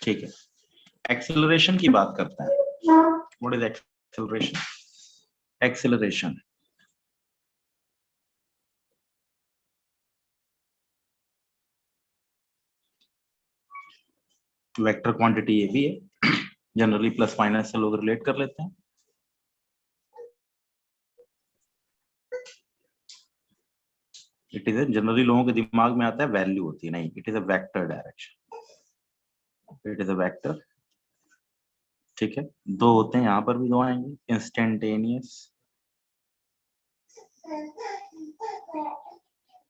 ठीक है, एक्सेलरेशन की बात करते हैं। What is acceleration? Acceleration vector quantity ये भी है, जनरली प्लस माइनस से लोग रिलेट कर लेते हैं। इट इज जनरली लोगों के दिमाग में आता है वैल्यू होती है, नहीं, it is a vector direction, it is a vector. ठीक है, दो होते हैं, यहां पर भी दो आएंगे, instantaneous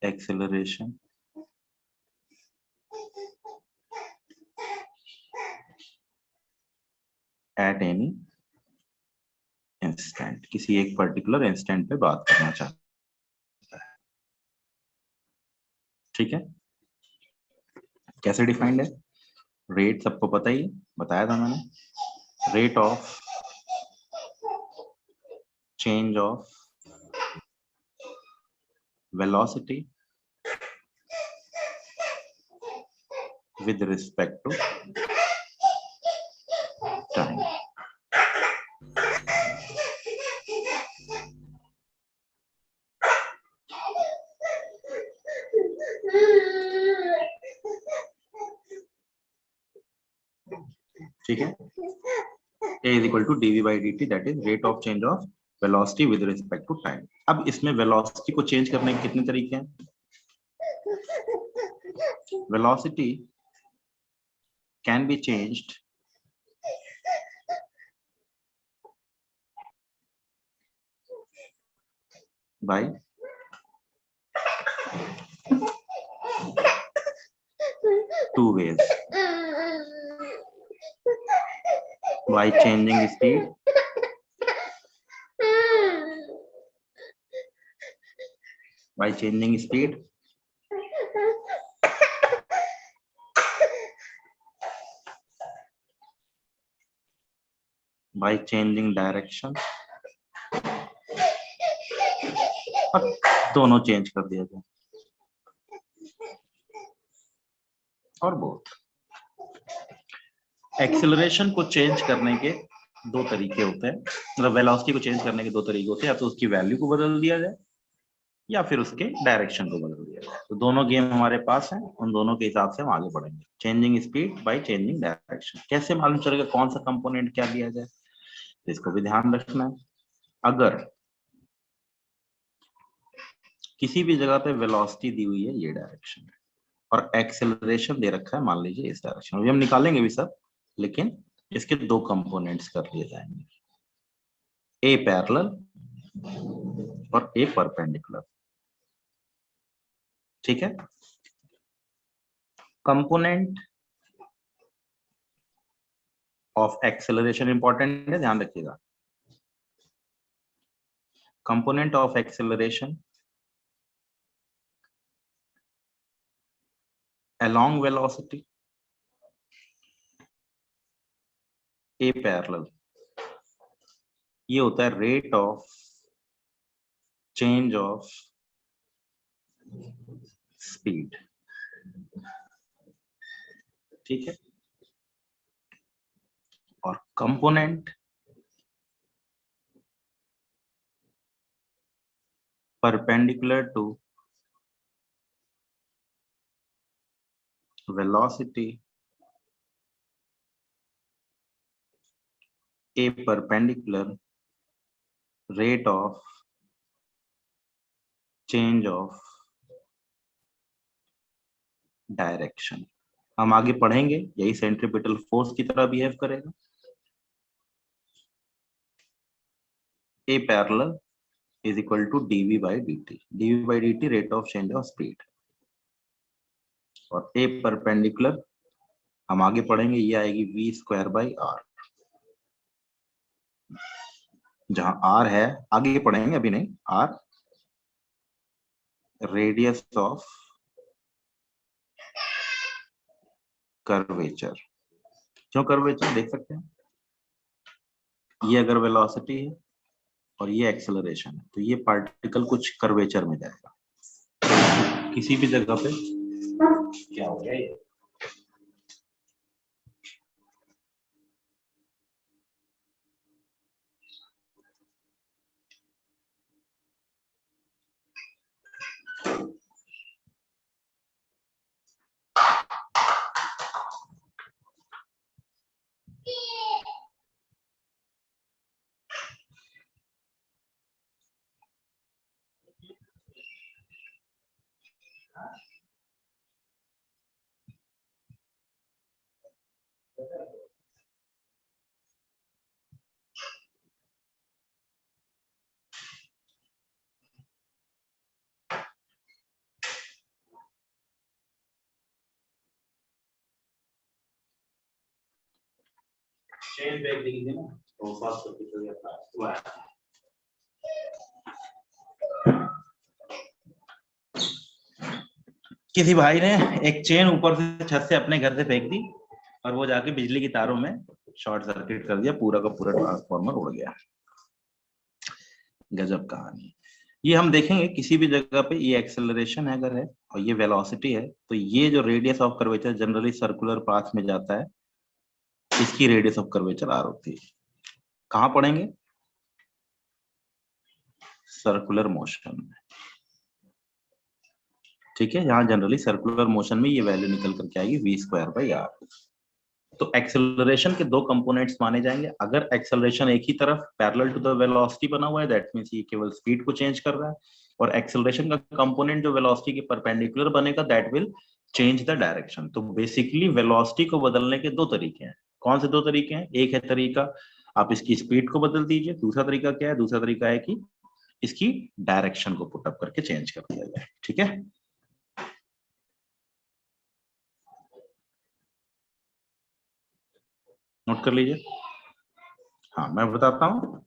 acceleration at any instant, किसी एक पर्टिकुलर इंस्टेंट पे बात करना चाहता है। ठीक है, कैसे डिफाइंड है? रेट सबको पता ही है, बताया था मैंने, rate of change of velocity with respect to time। ठीक है, A is equal to dv by dt, that is rate of change of velocity with respect to time। अब इसमें वेलोसिटी को चेंज करने के कितने तरीके हैं? Velocity can be changed by two ways, by changing speed by changing speed by changing direction, और दोनों चेंज कर दिया जाए, और बहुत। एक्सेलरेशन को चेंज करने के दो तरीके होते हैं, मतलब वेलोसिटी को चेंज करने के दो तरीके होते हैं, या तो उसकी वैल्यू को बदल दिया जाए या फिर उसके डायरेक्शन को बदल दिया जाए। तो दोनों गेम हमारे पास हैं, उन दोनों के हिसाब से हम आगे बढ़ेंगे। Changing speed by changing direction, कैसे मालूम चलेगा कौन सा कंपोनेंट क्या दिया जाए, तो इसको भी ध्यान रखना है। अगर किसी भी जगह पे वेलोसिटी दी हुई है ये डायरेक्शन है, और एक्सेलरेशन दे रखा है मान लीजिए इस डायरेक्शन में, हम निकालेंगे भी सब, लेकिन इसके दो कंपोनेंट्स कर लिए जाएंगे, ए पैरेलल और ए परपेंडिकुलर। ठीक है, कंपोनेंट ऑफ एक्सेलरेशन इंपॉर्टेंट है, ध्यान रखिएगा। Component of acceleration along velocity a parallel, ये होता है rate of change of speed. ठीक है, और component perpendicular to velocity a perpendicular rate of change of direction। हम आगे पढ़ेंगे, यही सेंट्रीपिटल फोर्स की तरह बिहेव करेगा। a parallel is equal to dv by dt, dv by dt rate of change of speed, और a परपेंडिकुलर हम आगे पढ़ेंगे, ये आएगी v स्क्वायर बाई आर, जहां आर है आगे पढ़ेंगे, अभी नहीं, आर रेडियस ऑफ कर्वेचर। क्यों कर्वेचर? देख सकते हैं, ये अगर वेलोसिटी है और ये एक्सेलरेशन है, तो ये पार्टिकल कुछ कर्वेचर में जाएगा, किसी भी जगह पे क्या हो गया, ये चेन ब्रेक देखिए ना तो फास्ट करके चल जाता है। किसी भाई ने एक चेन ऊपर से छत से अपने घर से फेंक दी और वो जाके बिजली की तारों में शॉर्ट सर्किट कर दिया, पूरा का पूरा ट्रांसफार्मर उड़ गया। गजब कहानी। ये हम देखेंगे किसी भी जगह पे ये एक्सेलरेशन अगर है और ये वेलोसिटी है तो ये जो radius of curvature generally circular path में जाता है, इसकी रेडियस ऑफ कर्वेचर आर होती है। कहाँ पढ़ेंगे? सर्कुलर मोशन में। ठीक है, यहाँ जनरली सर्कुलर मोशन में ये वैल्यू निकल करके आएगी v²/r। तो एक्सेलरेशन के दो कंपोनेंट्स माने जाएंगे। अगर एक्सेलरेशन एक ही तरफ पैरेलल टू द वेलोसिटी बना हुआ है, दैट मींस ये केवल स्पीड को चेंज कर रहा है, और एक्सेलरेशन का कंपोनेंट जो वेलोसिटी के परपेंडिकुलर बनेगा, that will change the direction. तो बेसिकली वेलोसिटी को बदलने के दो तरीके हैं। कौन से दो तरीके हैं? एक है तरीका आप इसकी स्पीड को बदल दीजिए, दूसरा तरीका क्या है? दूसरा तरीका है कि इसकी डायरेक्शन को पुट अप करके चेंज कर दिया जाए। ठीक है, नोट कर लीजिए। हाँ, मैं बताता हूँ।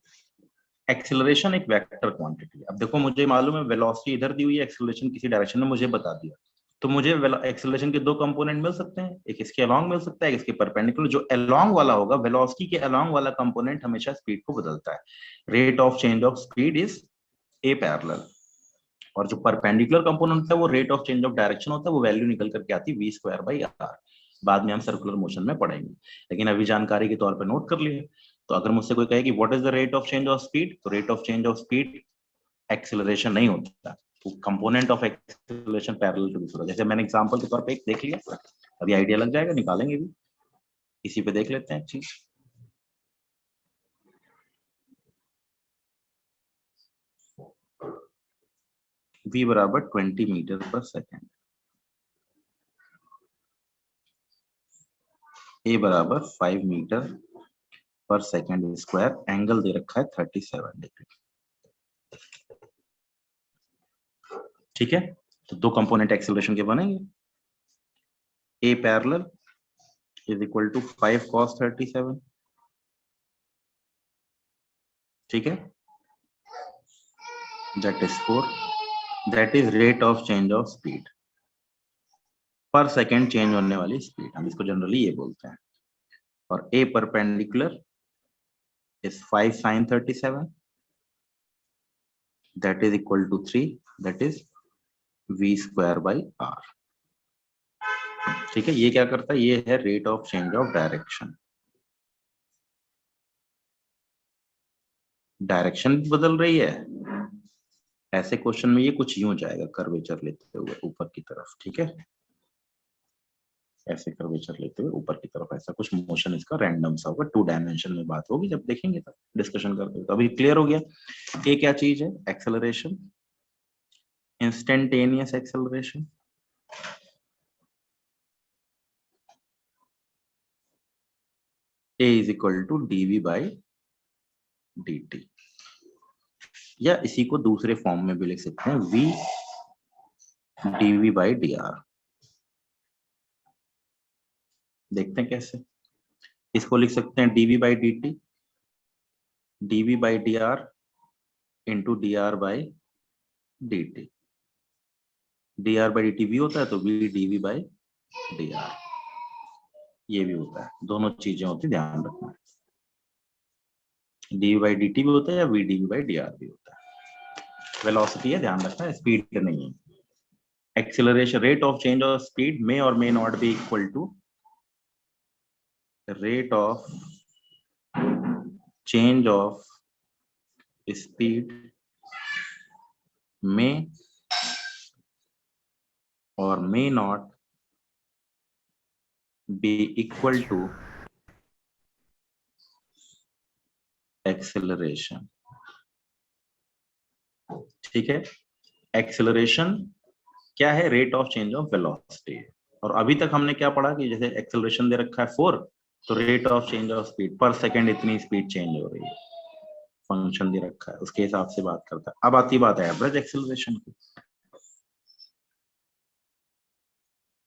एक्सेलरेशन एक वेक्टर क्वांटिटी। अब देखो, मुझे मालूम है वेलोसिटी इधर दी हुई है, एक्सेलरेशन किसी डायरेक्शन में मुझे बता दिया, तो मुझे एक्सेलरेशन के दो कंपोनेंट मिल सकते हैं, एक इसके अलोंग मिल सकता है, एक इसके परपेंडिकुलर। जो अलोंग वाला होगा, वेलोसिटी के अलोंग वाला कंपोनेंट हमेशा स्पीड को बदलता है। Rate of change of speed is a parallel, और जो परपेंडिकुलर कंपोनेंट होता है वो rate of change of direction होता है, वो वैल्यू निकल करके आती है v²/r। बाद में हम सर्कुलर मोशन में पढ़ेंगे, लेकिन अभी जानकारी के तौर पर नोट कर लिए। तो अगर मुझसे कोई कहे कि what is the rate of change of speed, तो rate of change of speed acceleration नहीं होता, तो component of acceleration parallel to दूसरा। जैसे मैंने एग्जांपल के तौर पे एक देख लिया, अभी आइडिया लग जाएगा, निकालेंगे भी। इसी पे देख लेते हैं एक चीज। v बराबर 20 मीटर पर सेकेंड, a बराबर 5 मीटर पर सेकेंड स्क्वायर, एंगल दे रखा है 37 डिग्री। ठीक है, तो दो कंपोनेंट एक्सेलरेशन के बनेंगे। a parallel is equal to 5 cos 37। ठीक है, that is 4, that is rate of change of speed, per second चेंज होने वाली स्पीड, हम इसको जनरली ये बोलते हैं। और a perpendicular is 5 sin 37, that is equal to 3, that is v²/r। ठीक है, ये क्या करता है? ये है rate of change of direction. Direction भी बदल रही है। ऐसे क्वेश्चन में ये कुछ यूं जाएगा, कर्वेचर लेते हुए ऊपर की तरफ। ठीक है, ऐसे कर्वेचर लेते हुए ऊपर की तरफ, ऐसा कुछ मोशन इसका रैंडम सा होगा। 2 डायमेंशन में बात होगी, जब देखेंगे तब डिस्कशन करते हुए। तो अभी क्लियर हो गया ये क्या चीज है acceleration, instantaneous acceleration. a is equal to dv/dt, या इसी को दूसरे फॉर्म में भी लिख सकते हैं, v dv/dr। देखते हैं कैसे इसको लिख सकते हैं। dv/dt, dv/dr into dr/dt। dr/dt v होता है, तो v dv/dr ये भी होता है। दोनों चीजें होती है, ध्यान रखना। dv/dt भी होता है या v dv/dr भी होता है। वेलोसिटी है, ध्यान रखना, स्पीड नहीं है। Acceleration, rate of change of speed may or may not be equal to rate of change of speed may or may not be equal to acceleration। ठीक है, एक्सेलरेशन क्या है? Rate of change of velocity. और अभी तक हमने क्या पढ़ा कि जैसे एक्सेलरेशन दे रखा है 4, तो rate of change of speed पर सेकंड इतनी स्पीड चेंज हो रही है, फंक्शन दे रखा है, उसके हिसाब से बात करता है। अब आती बात है एवरेज एक्सेलरेशन की।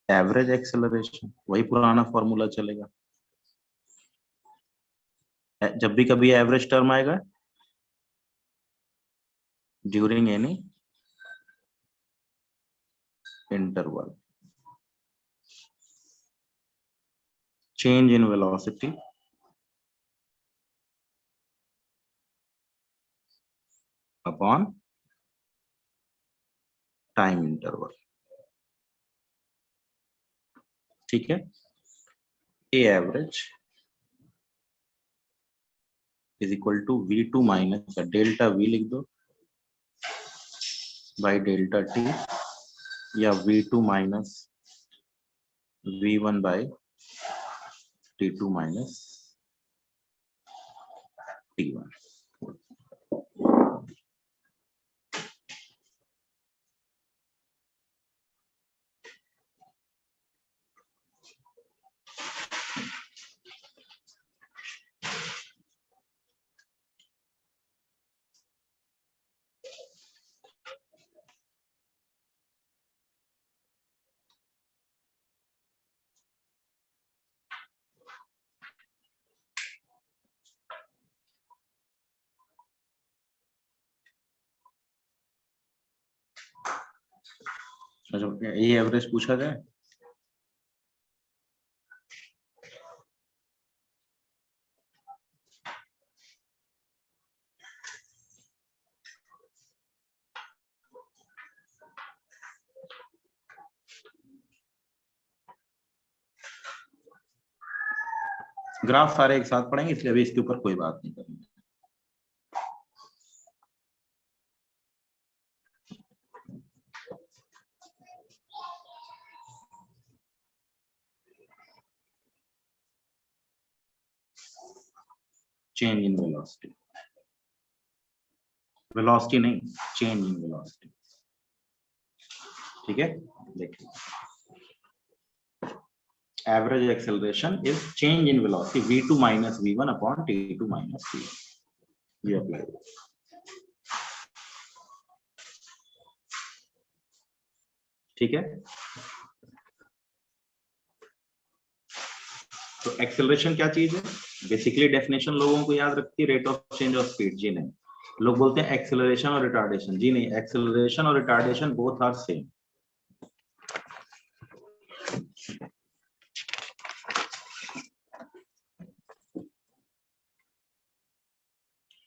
एवरेज एक्सेलरेशन वही पुराना फॉर्मूला चलेगा। जब भी कभी एवरेज टर्म आएगा during any interval, change in velocity upon time interval. ठीक है, a average is equal to V2 minus delta V लिख दो बाई डेल्टा T, या V2 minus V1 by T2 minus T1। अच्छा, ये एवरेज पूछा जाए। ग्राफ सारे एक साथ पढ़ेंगे इसलिए अभी इसके ऊपर कोई बात नहीं करेंगे। चेंज इन वेलोसिटी, वेलोसिटी नहीं, चेंज इन वेलोसिटी। ठीक है, देखिए average acceleration is change in velocity V2 minus V1 upon T2 minus T1। ये अप्लाई। ठीक है, तो एक्सेलरेशन क्या चीज है? बेसिकली डेफिनेशन लोगों को याद रखती है rate of change of speed. जी नहीं, लोग बोलते हैं एक्सेलरेशन और रिटार्डेशन। जी नहीं, एक्सेलरेशन और retardation both are same.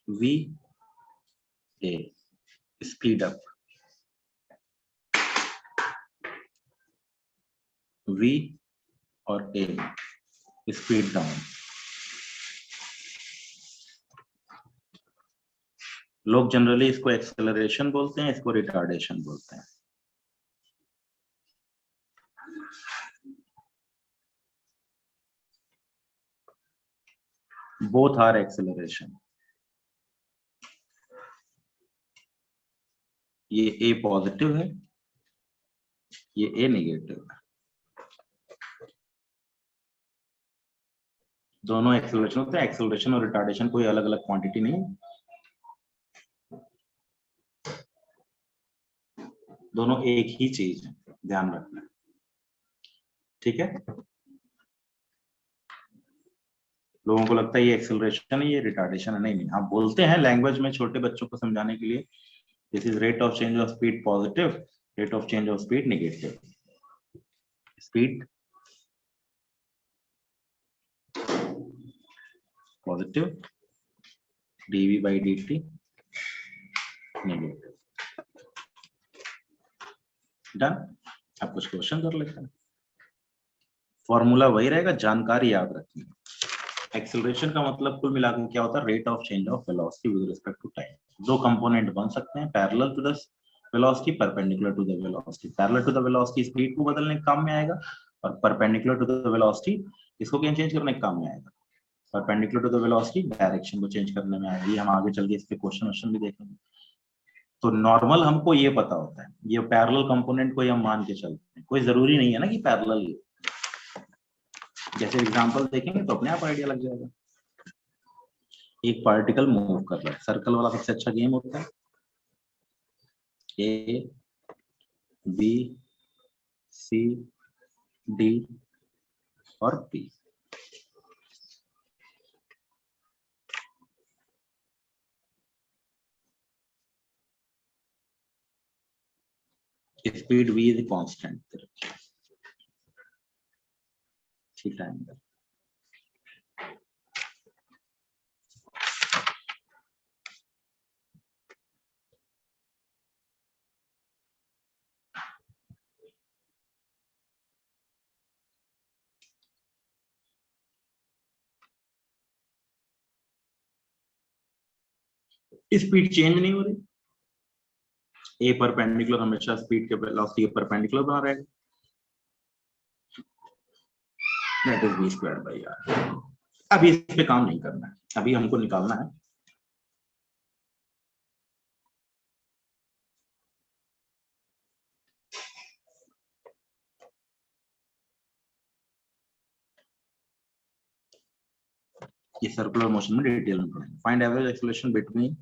V A speed up, V और A स्पीड डाउन। लोग जनरली इसको एक्सेलरेशन बोलते हैं, इसको रिटार्डेशन बोलते हैं। Both are acceleration. ये A पॉजिटिव है, ये A नेगेटिव है। दोनों एक्सेलरेशन होते हैं। एक्सेलरेशन और रिटार्डेशन कोई अलग अलग क्वांटिटी नहीं, दोनों एक ही चीज है, ध्यान रखना। ठीक है, लोगों को लगता है ये एक्सेलरेशन है ये रिटार्डेशन है। नहीं नहीं, आप बोलते हैं लैंग्वेज में छोटे बच्चों को समझाने के लिए, this is rate of change of speed positive, rate of change of speed negative. Speed positive, dv by dt negative. Done. आप कुछ क्वेश्चन कर लेते हैं। फॉर्मूला वही रहेगा, जानकारी याद रखनी। एक्सेलरेशन का मतलब कुल मिलाकर क्या होता है? Rate of change of velocity with respect to time. दो कंपोनेंट बन सकते हैं, parallel to the velocity, perpendicular to the velocity. Parallel to the velocity speed को बदलने के काम में आएगा, और परपेंडिकुलर टू द वेलोसिटी इसको क्या चेंज करने के काम में आएगा। Perpendicular to the velocity direction को चेंज करने में आएगा। ये हम आगे चल के इस पे क्वेश्चन भी देखेंगे। तो नॉर्मल हमको ये पता होता है, ये पैरेलल कंपोनेंट को हम मान के चलते हैं। कोई जरूरी नहीं है ना कि पैरेलल ही। जैसे एग्जांपल देखेंगे तो अपने आप आइडिया लग जाएगा। एक पार्टिकल मूव कर रहा है, सर्कल वाला सबसे अच्छा गेम होता है। ए बी सी डी और P. Speed v is constant, theta angle. Speed change नहीं हो रही, ए परपेंडिकुलर हमेशा स्पीड के वेलोसिटी के परपेंडिकुलर बना रहेगा, that is v square by r। अभी इस पे काम नहीं करना है, अभी हमको निकालना है ये सर्कुलर मोशन में डिटेल में पढ़ेंगे। Find average acceleration between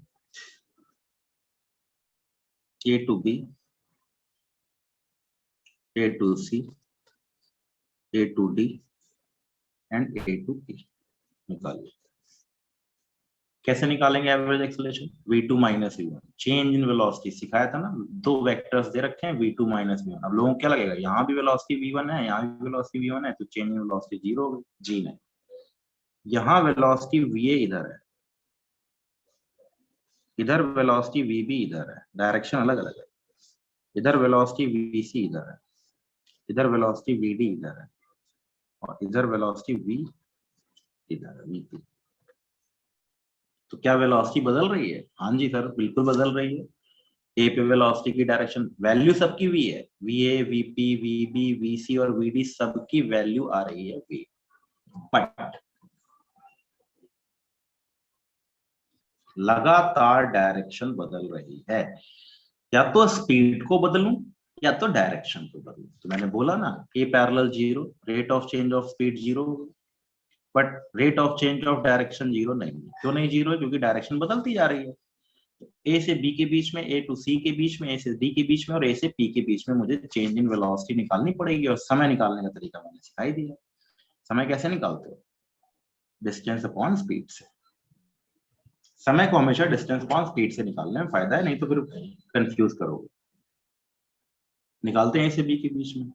a to b, a to c, a to d and a to p। निकालिए। कैसे निकालेंगे average acceleration? v2 minus v1, change in velocity सिखाया था ना, दो वेक्टर्स दे रखे हैं v2 माइनस v1। अब लोगों को क्या लगेगा, यहाँ भी वेलोसिटी v1 है, यहाँ भी वेलोसिटी v1 है, तो चेंज इन वेलोसिटी जीरो होगी। जी नहीं, यहाँ वेलोसिटी va इधर है, इधर वेलोसिटी vb इधर है, डायरेक्शन अलग अलग है। इधर वेलोसिटी vc इधर है, इधर वेलोसिटी vd इधर है, और इधर वेलोसिटी v इधर है, vp। तो क्या वेलोसिटी बदल रही है? हाँ जी सर, बिल्कुल बदल रही है। ए पे वेलोसिटी की डायरेक्शन, वैल्यू सबकी v है, va, vp, vb, vc और vd सबकी वैल्यू आ रही है v। बट लगातार डायरेक्शन बदल रही है, या तो स्पीड को बदलूं या तो डायरेक्शन को बदलूं। तो मैंने बोला ना, a parallel zero, rate of change of speed zero, but rate of change of direction zero नहीं है। क्यों नहीं जीरो है? क्योंकि डायरेक्शन बदलती जा रही है। ए से बी के बीच में, ए टू सी के बीच में, ए से डी के बीच में और ए से पी के बीच में मुझे चेंज इन वेलोसिटी निकालनी पड़ेगी। और समय निकालने का तरीका मैंने सिखाई दिया। समय कैसे निकालते हो? डिस्टेंस अपॉन स्पीड से। समय को हमेशा डिस्टेंस अपॉन स्पीड से निकालने में फायदा है, नहीं तो फिर कंफ्यूज करोगे। निकालते हैं ए से बी के बीच में,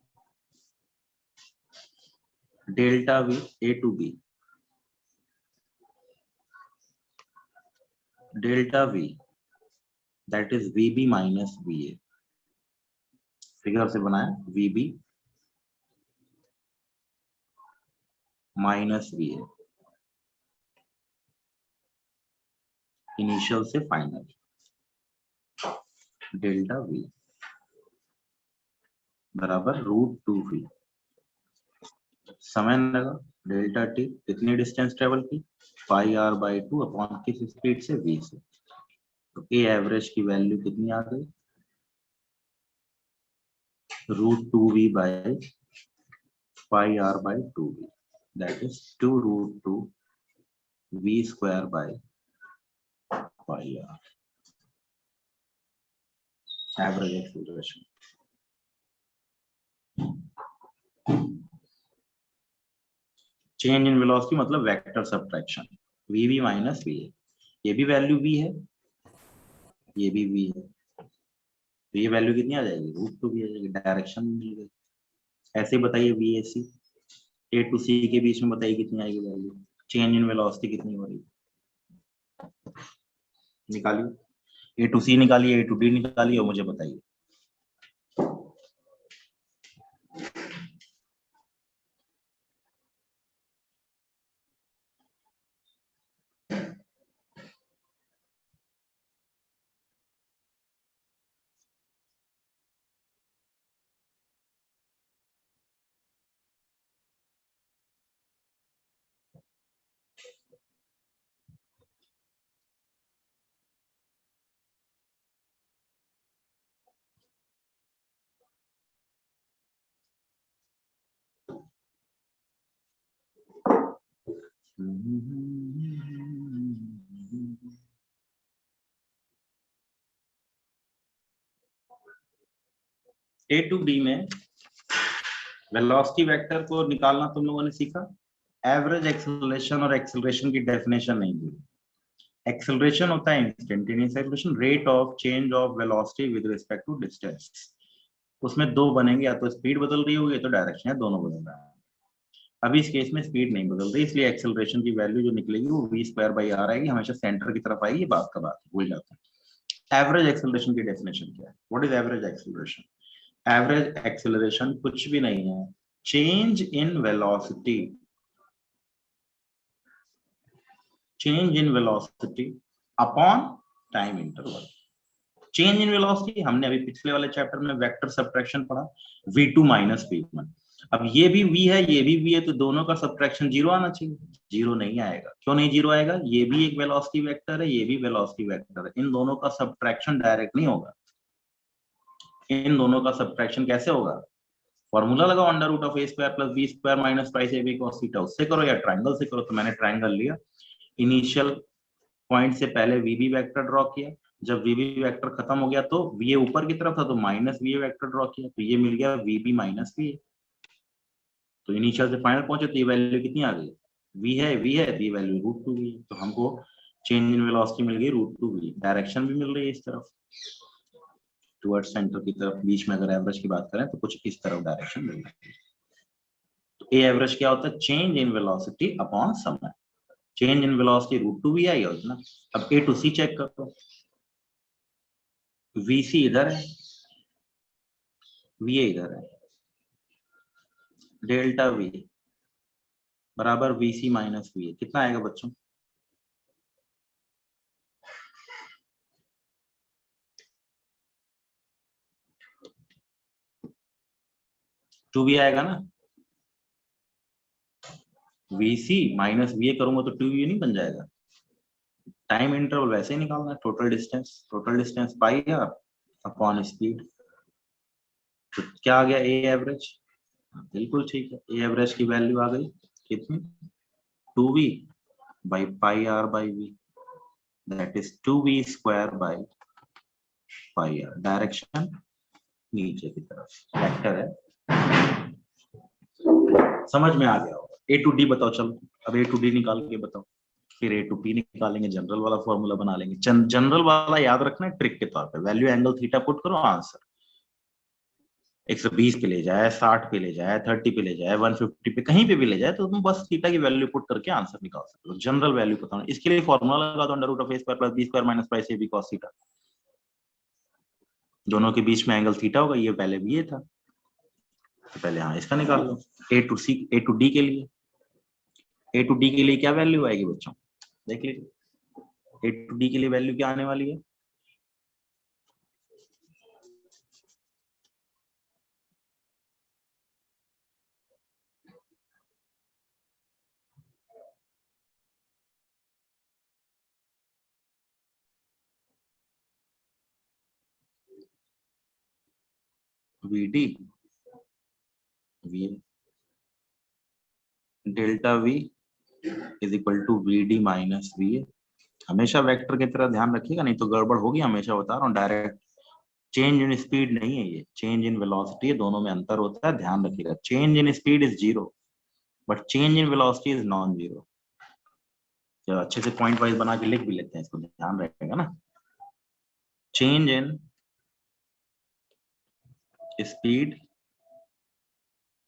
delta v a to b, delta v that is v b minus v a. Figure से बनाया, वीबी माइनस वीए, इनिशियल से फाइनल, डेल्टा वी बराबर √2v। समय लगा डेल्टा टी, कितनी डिस्टेंस ट्रेवल की, पाई आर बाई 2 अपॉन किस स्पीड से, v से। तो ए एवरेज की वैल्यू कितनी आ गई, √2v by pi r by 2v, that is 2√2v square by pi r, average acceleration. Change in velocity मतलब vector subtraction, vv minus va। ये भी वैल्यू v है, ये भी v है, तो ये वैल्यू कितनी आ जाएगी, √2v आ जाएगी। डायरेक्शन मिल गई। ऐसे बताइए vac, a टू c के बीच में बताइए कितनी आएगी वैल्यू, चेंज इन वेलोसिटी कितनी हो रही है, निकालिए। a टू c निकालिए, a टू d निकालिए और मुझे बताइए। ए टू बी में वेलोसिटी वेक्टर को निकालना तुम लोगों ने सीखा। एवरेज एक्सेलरेशन और एक्सेलरेशन की डेफिनेशन नहीं दी। एक्सेलरेशन होता है instantaneous acceleration, rate of change of velocity with respect to distance. उसमें दो बनेंगे, या तो स्पीड बदल रही होगी या तो डायरेक्शन है, दोनों बदल रहा है। अभी इस केस में स्पीड नहीं बदल रही, इसलिए एक्सेलरेशन की वैल्यू जो निकलेगी वो v स्क्वायर बाई आर आएगी, हमेशा सेंटर की तरफ आएगी, बात का बात भूल जाते हैं। एवरेज एक्सेलरेशन की डेफिनेशन क्या है? What is average acceleration? Average acceleration कुछ भी नहीं है, change in velocity, change in velocity upon time interval. Change in velocity हमने अभी पिछले वाले चैप्टर में वेक्टर सब्ट्रैक्शन पढ़ा, v2 माइनस v1। अब ये भी v है, ये भी v है, तो दोनों का सब्ट्रैक्शन जीरो आना चाहिए। जीरो नहीं आएगा, क्यों नहीं जीरो आएगा? ये भी एक वेलोसिटी वेक्टर है, ये भी वेलोसिटी वेक्टर है, इन दोनों का सब्ट्रैक्शन डायरेक्ट नहीं होगा। इन दोनों का सब्ट्रैक्शन कैसे होगा? फॉर्मूला लगाओ, under root of a square plus b square minus pi से बी कॉस थीटा, उससे करो या ट्राइंगल से करो। तो मैंने ट्राइंगल लिया, इनिशियल पॉइंट से पहले वीबी वेक्टर ड्रॉ किया, जब वीबी वेक्टर खत्म हो गया तो वीए ऊपर की तरफ था तो माइनस वीए वेक्टर ड्रॉ किया, तो ये मिल गया वीबी माइनस वी। तो इनिशियल से फाइनल पहुंचे तो ये वैल्यू कितनी आ गई? वी है, वी है, v value root two v, तो हमको चेंज इन वेलोसिटी मिल गई रूट टू वी। डायरेक्शन भी मिल रही है इस तरफ, टुवर्ड सेंटर की तरफ, बीच में अगर एवरेज की बात करें तो कुछ इस तरफ डायरेक्शन मिल रही है। तो ए एवरेज क्या होता है? चेंज इन वेलोसिटी अपॉन समय। Change in velocity root two V I होती ना। अब ए टू सी चेक करो, वीसी इधर है, वी इधर है, डेल्टा वी बराबर वीसी माइनस वी, कितना आएगा बच्चों? टू वी आएगा ना। वीसी माइनस वी करूंगा तो टू वी नहीं बन जाएगा? टाइम इंटरवल वैसे ही निकालना है, total distance pi r upon speed. तो क्या आ गया? A average. बिल्कुल ठीक है, ए एवरेज की वैल्यू आ गई कितनी? Two v by pi r by v, that is two v square by pi r. Direction नीचे की तरफ वेक्टर है, समझ में आ गया होगा। ए टू डी बताओ, चलो अब ए टू डी निकाल के बताओ, फिर ए टू पी निकालेंगे, जनरल वाला फॉर्मूला बना लेंगे। जनरल वाला याद रखना है ट्रिक के तौर पे, वैल्यू एंगल थीटा पुट करो, आंसर 120 पे ले जाए, 60 पे ले जाए, 30 पे ले जाए, 150 पे, कहीं पे भी ले जाए, तो तुम बस थीटा की वैल्यू पुट करके आंसर निकाल सकते हो। जनरल वैल्यू पता नहीं, इसके लिए फॉर्मूला लगा दो, under root of a square plus b square minus pi से बी कॉस थीटा। दोनों के बीच में एंगल थीटा होगा, ये पहले भी ये था, तो पहले हाँ इसका निकाल लो। A to C, A to D के लिए, ए टू डी के लिए क्या वैल्यू आएगी बच्चों? देख लीजिए, ए टू डी के लिए वैल्यू क्या आने वाली है? V d v delta v is equal to v d minus v a. हमेशा वेक्टर की तरह ध्यान रखिएगा, नहीं तो गड़बड़ होगी, हमेशा बता रहा हूँ। डायरेक्ट चेंज इन स्पीड नहीं है ये, चेंज इन वेलोसिटी है, दोनों में अंतर होता है, ध्यान रखिएगा। Change in speed is zero, but change in velocity is non zero. जब अच्छे से पॉइंट वाइज बना के लिख भी लेते हैं, इसको ध्यान रखेगा ना। Change in speed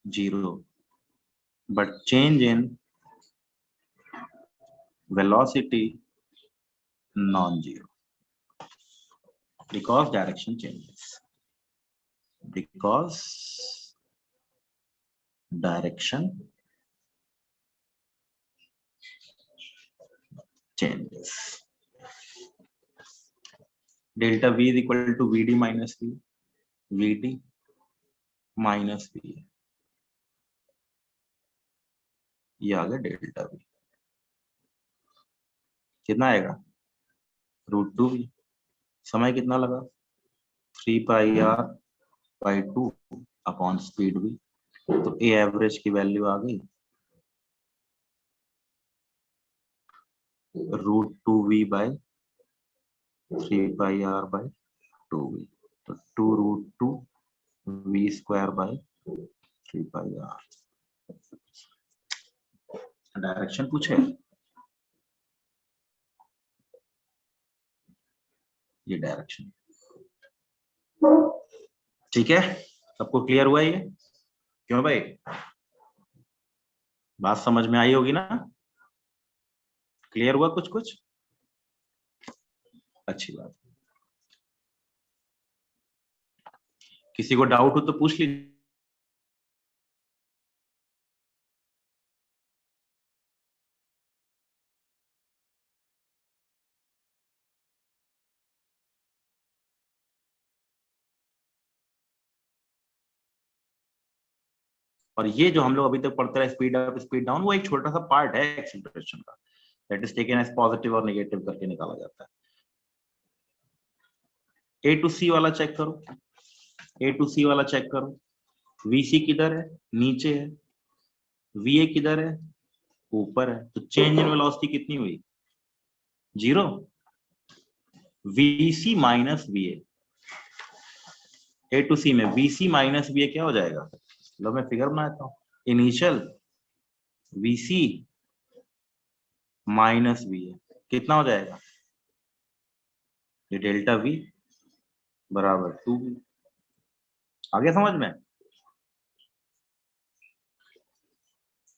zero, but change in velocity non-zero because direction changes, because direction changes. Delta v is equal to vd minus v, vd minus v, ये आ गया डेल्टा v। कितना आएगा? Root two v। समय कितना लगा? 3πr/2 upon speed v। तो ए average की value आ गई √2v बाई 3πr/2v, तो 2√2v square by 3πr। Direction पूछे, ये डायरेक्शन, ठीक है। सबको क्लियर हुआ ये? क्यों भाई, बात समझ में आई होगी ना? क्लियर हुआ कुछ कुछ? अच्छी बात। किसी को डाउट हो तो पूछ लीजिए। और ये जो हम लोग अभी तक पढ़ते रहे स्पीड अप स्पीड डाउन, वो एक छोटा सा पार्ट है एक्सीलरेशन का, that is taken as positive और नेगेटिव करके निकाला जाता है। ए टू सी वाला चेक करो, ए टू सी वाला चेक करो। वीसी किधर है? नीचे है। वीए किधर है? ऊपर है। तो चेंज इन वेलोसिटी कितनी हुई? 0। VC minus VA, A to C में वीसी माइनस वीए क्या हो जाएगा? लो मैं फिगर बनाता हूँ। इनिशियल वीसी माइनस वीए कितना हो जाएगा? ये डेल्टा वी बराबर 2v। आगे समझ में?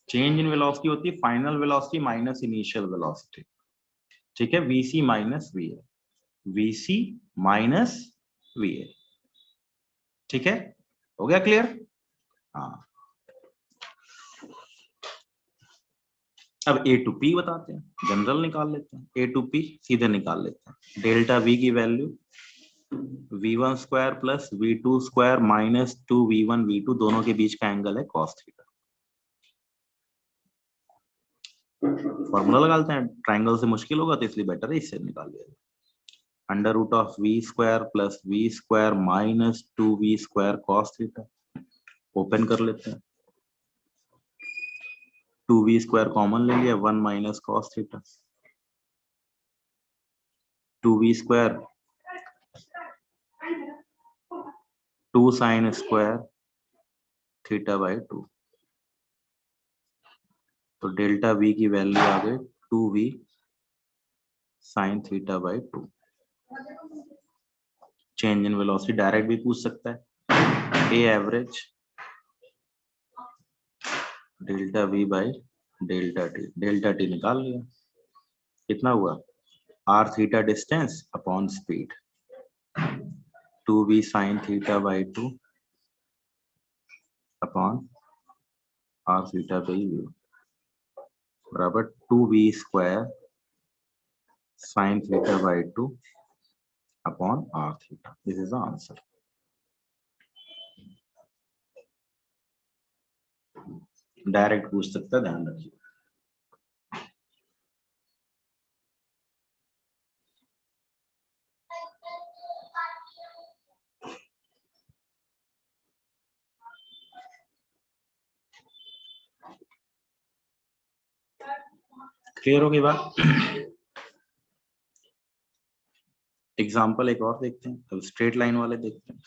चेंज इन वेलोसिटी होती है final velocity minus initial velocity. ठीक है, वीसी माइनस वीए, वीसी माइनस वीए। ठीक है, हो गया क्लियर? हाँ, अब ए टू पी बताते हैं, जनरल निकाल लेते हैं। ए टू पी सीधे निकाल लेते हैं। डेल्टा वी की value v1 square plus v2 square minus 2v1 v2, दोनों के बीच का एंगल है cos थीटा। फॉर्मूला लगाते हैं, ट्राइंगल से मुश्किल होगा तो इसलिए बेटर है इससे निकाल लिया। Under root of v square plus v square minus 2v square cos theta. Open कर लेते हैं, 2v स्क्वायर कॉमन ले लिया, 1 minus cos theta. 2v square 2 sine square theta by 2। तो डेल्टा वी की वैल्यू आ गई 2v sine theta by 2। Change in velocity direct भी पूछ सकता है। A average delta v by delta t, delta t निकाल लिया। कितना हुआ? R theta distance upon speed, 2v sine theta by 2 upon r theta by v बराबर 2v square sine theta by 2 upon r theta. This is the answer. Direct पूछ सकता है, ध्यान रखिए। क्लियर हो गई बात? एग्जाम्पल एक और देखते हैं, अब स्ट्रेट लाइन वाले देखते हैं।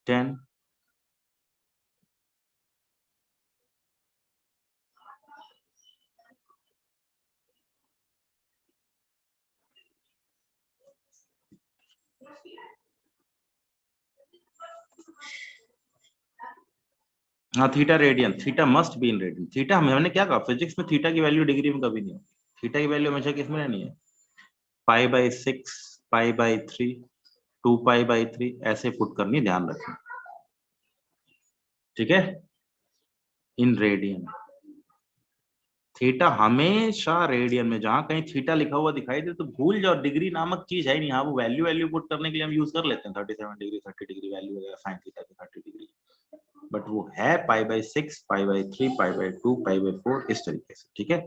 टेन हाँ, theta radian, theta must be in radian. Theta हमने क्या कहा, फिजिक्स में थीटा की वैल्यू डिग्री में कभी नहीं होती। थीटा की वैल्यू हमेशा किस में रहनी है? Pi by 6, pi by 3, 2 pi by 3 ऐसे पुट करनी, ध्यान रखें। ठीक है, इन रेडियन। थीटा हमेशा रेडियन में, जहां कहीं थीटा लिखा हुआ दिखाई दे तो भूल जाओ, डिग्री नामक चीज है नहीं। हाँ, वो वैल्यू वैल्यू पुट करने के लिए हम यूज कर लेते हैं 37 डिग्री 30 डिग्री वैल्यू वगैरह, साइन थीटा की 30 डिग्री, बट वो है pi by 6, pi by 3, pi by 2, pi by 4 इस तरीके से। ठीक है,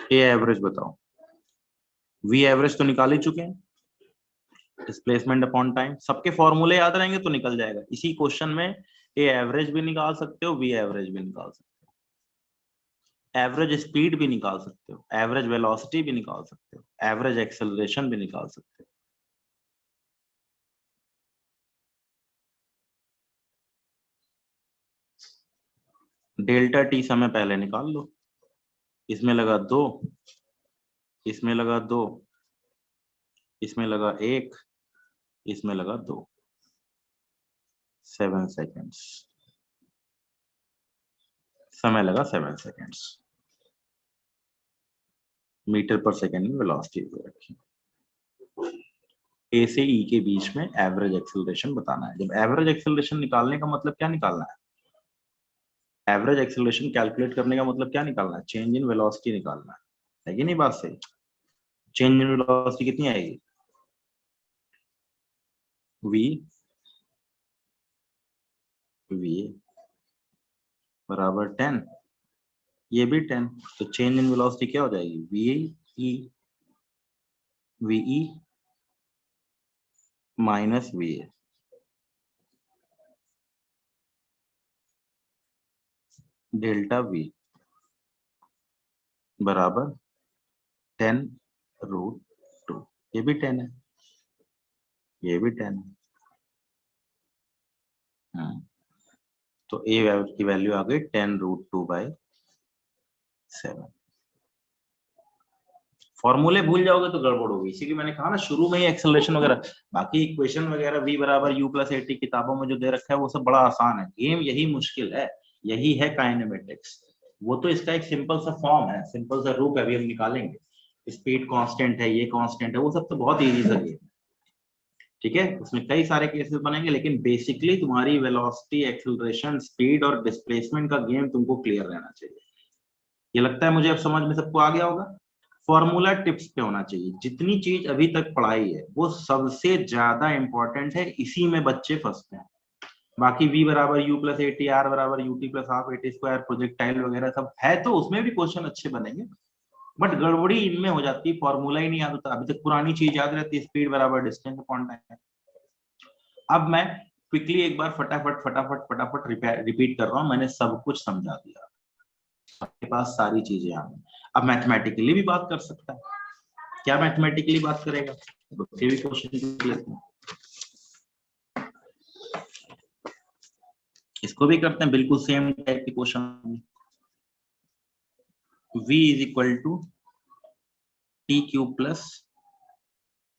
ए एवरेज बताओ। वी एवरेज तो निकाल ही चुके हैं, डिस्प्लेसमेंट अपॉन टाइम, सबके फॉर्मूले याद रहेंगे तो निकल जाएगा। इसी क्वेश्चन में ए एवरेज भी निकाल सकते हो, वी एवरेज भी निकाल सकते हो, एवरेज स्पीड भी निकाल सकते हो, एवरेज वेलोसिटी भी निकाल सकते हो, एवरेज एक्सेलरेशन भी निकाल सकते हो। डेल्टा टी समय पहले निकाल लो। इसमें लगा 2, इसमें लगा 2, इसमें लगा 1, इसमें लगा 2, 7 सेकेंड्स, समय लगा 7 सेकेंड्स। मीटर पर सेकेंड में वेलोसिटी रखी। ए से ई के बीच में एवरेज एक्सेलरेशन बताना है। जब एवरेज एक्सेलरेशन निकालने का मतलब क्या निकालना है, एवरेज एक्सेलरेशन कैलकुलेट करने का मतलब क्या निकालना है, चेंज इन वेलोसिटी निकालना है कि नहीं? बात सही। चेंज इन वेलोसिटी कितनी आएगी, वी वी बराबर 10, ये भी 10, तो चेंज इन वेलोसिटी क्या हो जाएगी, v minus v a, delta we बराबर 10√2, ये भी 10 है, ये भी 10 है। तो ए की वैल्यू आ गई 10√2/7। फॉर्मूले भूल जाओगे तो गड़बड़ होगी, इसी की मैंने कहा ना शुरू में ही एक्सेलरेशन वगैरह। बाकी इक्वेशन वगैरह v बराबर u+80 किताबों में जो दे रखा है वो सब बड़ा आसान है, गेम यही मुश्किल है, यही है काइनेमेटिक्स। वो तो इसका एक सिंपल सा फॉर्म है, सिंपल सा रूप है, अभी हम निकालेंगे। स्पीड कांस्टेंट है, ये कांस्टेंट है, वो सब तो बहुत इजी सा गेम, ठीक है। उसमें कई सारे केसेस बनेंगे, लेकिन बेसिकली तुम्हारी वेलोसिटी, एक्सेलरेशन, स्पीड और डिस्प्लेसमेंट का गेम तुमको क्लियर रहना चाहिए। ये लगता है मुझे अब समझ में सबको आ गया होगा। फॉर्मूला टिप्स पे होना चाहिए। जितनी चीज अभी तक पढ़ाई है वो सबसे ज्यादा इंपॉर्टेंट है, इसी में बच्चे फंसते हैं। बाकी v बराबर u+80, r बराबर ut+half a² प्रोजेक्टाइल वगैरह सब है, तो उसमें भी क्वेश्चन अच्छे बनेंगे, बट गड़बड़ी इनमें हो जाती है, फॉर्मूला ही नहीं याद होता। अभी तक पुरानी चीज याद रहती है, स्पीड बराबर डिस्टेंस अपॉन टाइम। अब मैं क्विकली एक बार फटाफट फटाफट फटाफट रिपीट कर रहा हूँ, मैंने सब कुछ समझा दिया, आपके पास सारी चीजें आ गई। अब मैथमेटिकली भी बात कर सकता है, क्या मैथमेटिकली बात करेगा, तो फिर भी क्वेश्चन लेते हैं, इसको भी करते हैं, बिल्कुल सेम टाइप के question. v is equal to t³ +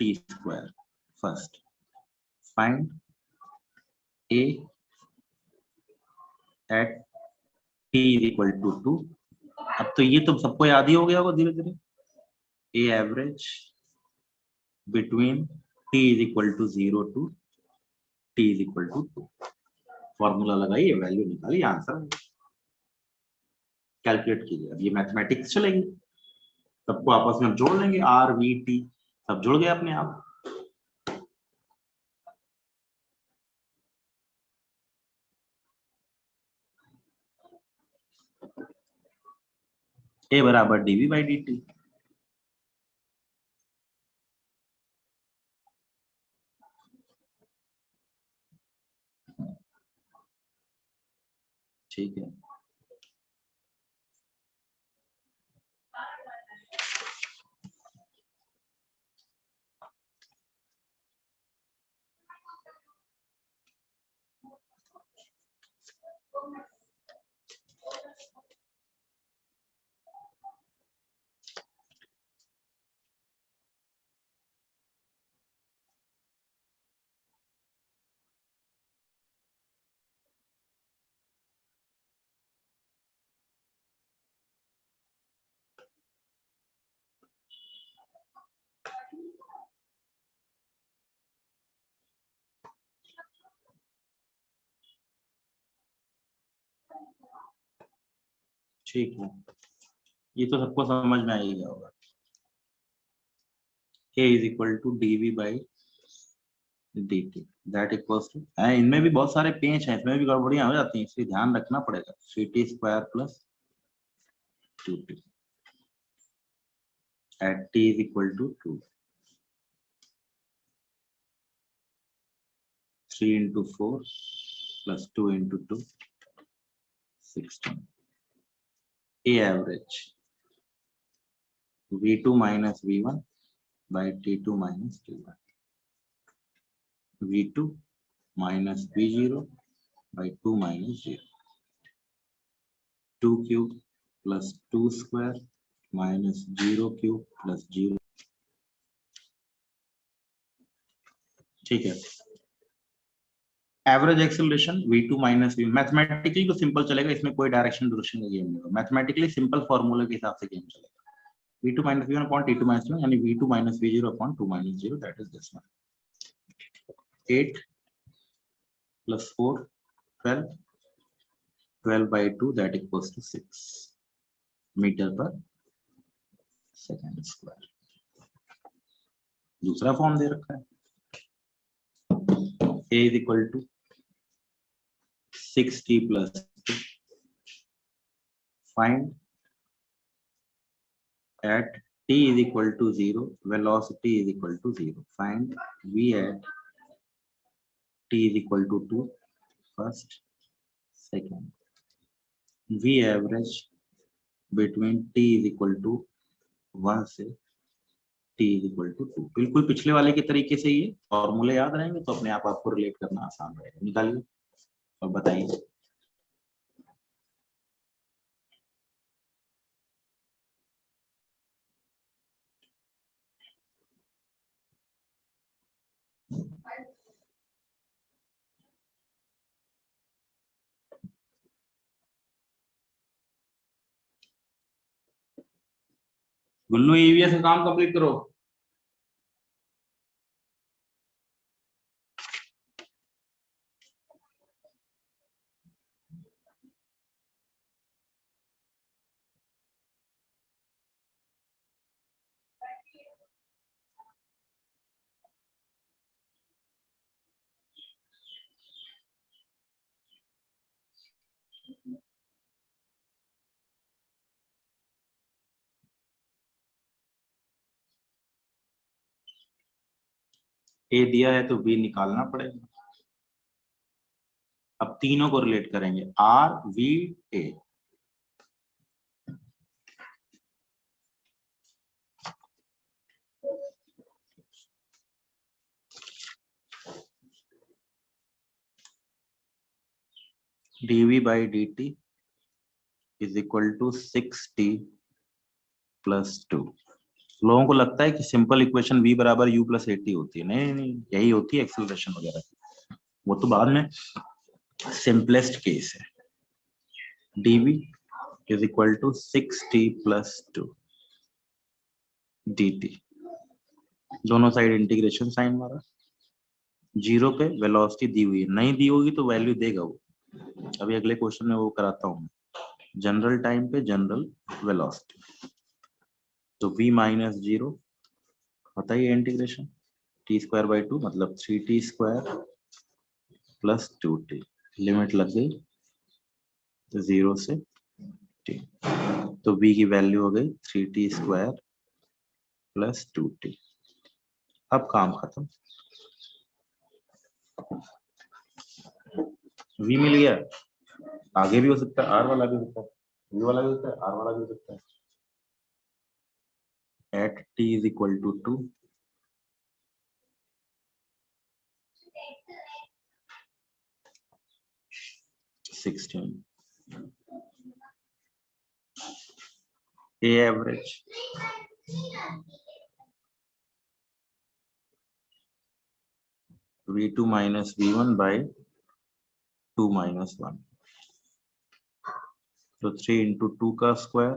t²। First find a at t is equal to 2। अब तो ये तो सबको याद ही हो गया होगा धीरे धीरे। a average between t is equal to 0 to t is equal to 2। Formula लगाइए, वैल्यू निकालिए, आंसर कैलकुलेट कीजिए। अब ये मैथमेटिक्स चलेगी, सबको आपस में जोड़ लेंगे, r v t सब जुड़ गए अपने आप। a बराबर dv/dt, ठीक है। ठीक है, ये तो सबको समझ में आ ही गया होगा। a is equal to dv/dt that equals to, इनमें भी बहुत सारे पेंच हैं, इसमें भी गड़बड़ियां हो जाती हैं, इसलिए ध्यान रखना पड़ेगा, 3t² + 2t। at t is equal to 2, 3 into 4 plus 2 into 2, 16. A average V2 minus V1 by T2 minus T1. V2 minus V0 by 2 minus 0. 2 cube plus 2 square minus 0 cube plus 0. ठीक है, average acceleration v2 minus v, mathematically तो simple चलेगा, इसमें कोई direction direction का game नहीं होगा, mathematically simple फॉर्मूले के हिसाब से गेम चलेगा। v2 minus v1 upon t2 minus v1 यानी v2 minus v0 upon 2 minus 0, that is this one. 8 plus 4 12, 12 by 2 that equals to 6 metre पर सेकंड स्क्वायर। दूसरा फॉर्म दे रखा है, a is equal to 6t plus 2. Find at t is equal to 0, velocity is equal to 0. Find v at t is equal to 2, first, second. V average between t is equal to 1 से t is equal to 2। बिल्कुल पिछले वाले के तरीके से ये फॉर्मूले याद रहेंगे तो अपने आप आपको रिलेट करना आसान रहेगा। निकालिए और बताइए। गुल्लू ईवीएस का काम कंप्लीट करो। ए दिया है तो बी निकालना पड़ेगा। अब तीनों को रिलेट करेंगे, r v a. dv by dt is equal to 6t plus 2। लोगों को लगता है कि सिंपल इक्वेशन v बराबर u प्लस एटी होती है, नहीं नहीं, यही होती है एक्सेलरेशन वगैरह की, वो तो बाद में सिंपलेस्ट केस है। dv is equal to 6t plus 2 dt, दोनों साइड इंटीग्रेशन साइन मारा। जीरो पे वेलोसिटी दी हुई है, नहीं दी होगी तो वैल्यू देगा वो, अभी अगले क्वेश्चन में वो कराता हूँ। जनरल टाइम पे जनरल वेलोसिटी, तो v माइनस 0 होता ही इंटीग्रेशन टी स्क्वायर बाई 2 मतलब 3t square plus 2t, limit लग गई तो 0 से t, तो v की वैल्यू हो गई 3t स्क्वायर प्लस 2t। अब काम खत्म, v मिल गया। आगे भी हो सकता है, r वाला भी हो सकता है, v वाला भी हो सकता है, r वाला भी हो सकता है। at t is equal to 2, a average v2 minus v1 by 2 minus 1, तो 3 into 2 का square